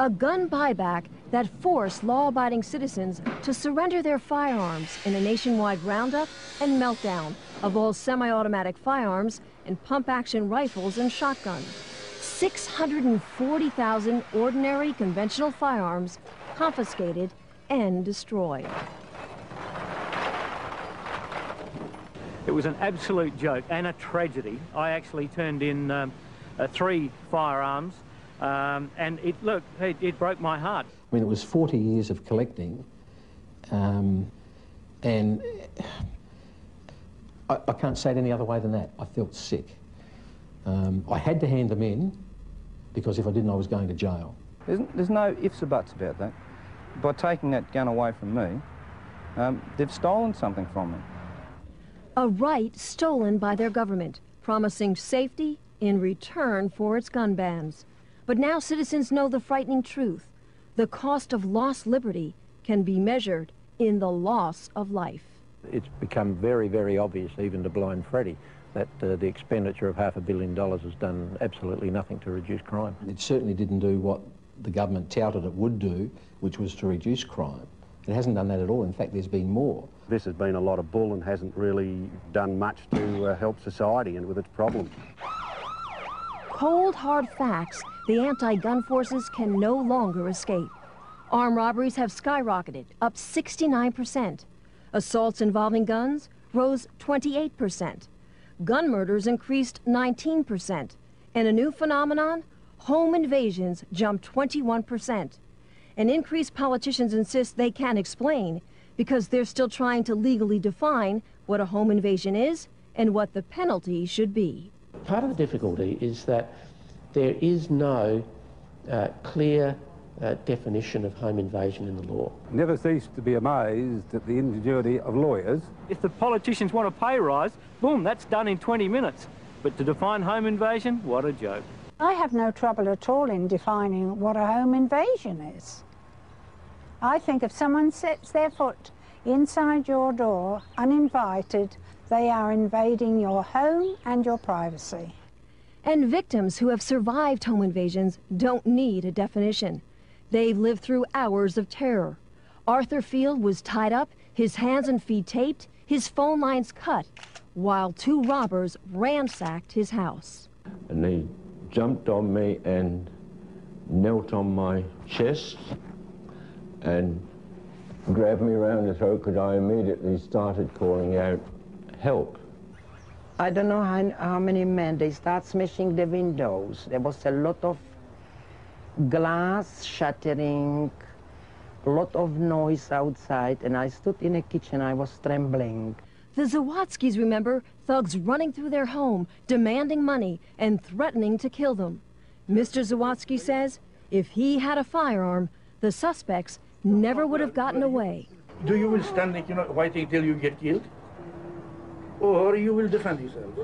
A gun buyback that forced law-abiding citizens to surrender their firearms in a nationwide roundup and meltdown of all semi-automatic firearms and pump-action rifles and shotguns. 640,000 ordinary conventional firearms confiscated and destroyed. It was an absolute joke and a tragedy. I actually turned in 3 firearms, and it broke my heart. I mean, it was 40 years of collecting, and I can't say it any other way than that. I felt sick. I had to hand them in, because if I didn't, I was going to jail. There's no ifs or buts about that. By taking that gun away from me, they've stolen something from me. A right stolen by their government, promising safety in return for its gun bans. But now citizens know the frightening truth. The cost of lost liberty can be measured in the loss of life. It's become very, very obvious, even to blind Freddie, that the expenditure of $500 million has done absolutely nothing to reduce crime. It certainly didn't do what the government touted it would do, which was to reduce crime. It hasn't done that at all. In fact, there's been more. This has been a lot of bull and hasn't really done much to help society and with its problems. Cold, hard facts the anti-gun forces can no longer escape. Armed robberies have skyrocketed, up 69%. Assaults involving guns rose 28%. Gun murders increased 19%. And a new phenomenon, home invasions jumped 21%. An increase politicians insist they can't explain because they're still trying to legally define what a home invasion is and what the penalty should be. Part of the difficulty is that there is no clear definition of home invasion in the law. Never cease to be amazed at the ingenuity of lawyers. If the politicians want a pay rise, boom, that's done in 20 minutes. But to define home invasion, what a joke. I have no trouble at all in defining what a home invasion is. I think if someone sets their foot inside your door uninvited, they are invading your home and your privacy. And victims who have survived home invasions don't need a definition. They've lived through hours of terror. Arthur Field was tied up, his hands and feet taped, his phone lines cut, while 2 robbers ransacked his house. And they jumped on me and knelt on my chest and grabbed me around the throat because I immediately started calling out, "Help." I don't know how many men, they start smashing the windows. There was a lot of glass shattering, a lot of noise outside, and I stood in the kitchen, I was trembling. The Zawadzkis remember thugs running through their home, demanding money and threatening to kill them. Mr. Zawadsky says if he had a firearm, the suspects never would have gotten away. Do you will stand, waiting till you get killed? Or you will defend yourself?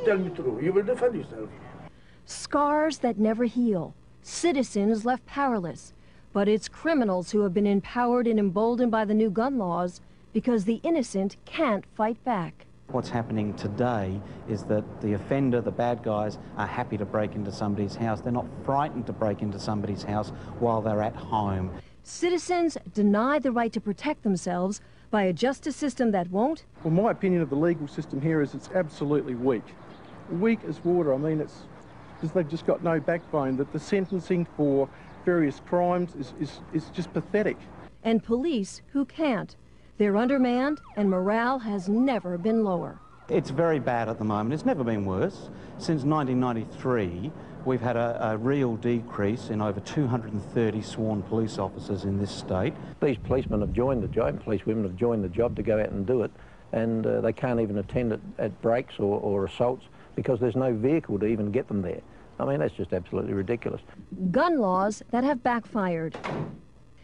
Tell me true, you will defend yourself. Scars that never heal, citizens left powerless. But it's criminals who have been empowered and emboldened by the new gun laws because the innocent can't fight back. What's happening today is that the offender, the bad guys, are happy to break into somebody's house. They're not frightened to break into somebody's house while they're at home. Citizens denied the right to protect themselves by a justice system that won't. Well, my opinion of the legal system here is it's absolutely weak. Weak as water. I mean, it's because they've just got no backbone. That the sentencing for various crimes is just pathetic. And police who can't. They're undermanned and morale has never been lower. It's very bad at the moment. It's never been worse. Since 1993, we've had a real decrease in over 230 sworn police officers in this state. These policemen have joined the job, policewomen have joined the job to go out and do it, and they can't even attend at breaks or assaults because there's no vehicle to even get them there. I mean, that's just absolutely ridiculous. Gun laws that have backfired.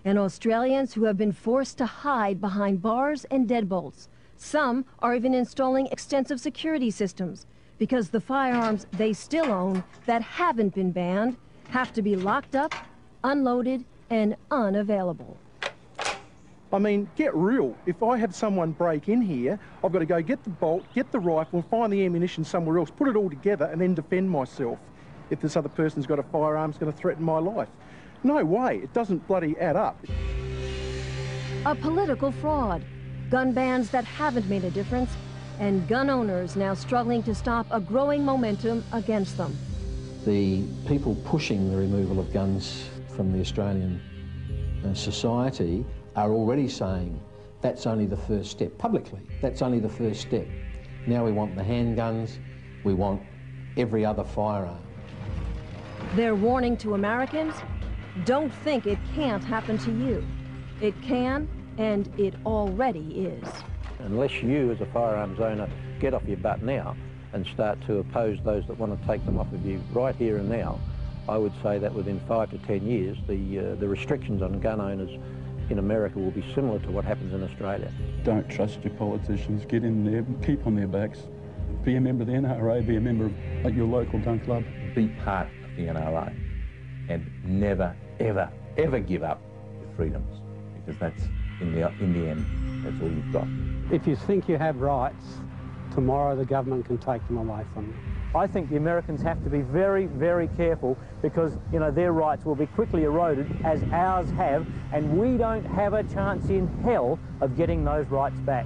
And Australians who have been forced to hide behind bars and deadbolts. Some are even installing extensive security systems because the firearms they still own that haven't been banned have to be locked up, unloaded, and unavailable. I mean, get real. If I have someone break in here, I've got to go get the bolt, get the rifle, find the ammunition somewhere else, put it all together, and then defend myself if this other person's got a firearm that's going to threaten my life. No way, it doesn't bloody add up. A political fraud, gun bans that haven't made a difference, and gun owners now struggling to stop a growing momentum against them. The people pushing the removal of guns from the Australian society are already saying that's only the first step, publicly, that's only the first step. Now we want the handguns, we want every other firearm. They're warning to Americans, don't think it can't happen to you. It can, and it already is. Unless you, as a firearms owner, get off your butt now and start to oppose those that want to take them off of you right here and now, I would say that within 5 to 10 years, the restrictions on gun owners in America will be similar to what happens in Australia. Don't trust your politicians. Get in there, keep on their backs. Be a member of the NRA, be a member of your local gun club. Be part of the NRA and never, ever, ever give up your freedoms, because that's, in the end, that's all you've got. If you think you have rights, tomorrow the government can take them away from you. I think the Americans have to be very, very careful, because, you know, their rights will be quickly eroded, as ours have, and we don't have a chance in hell of getting those rights back.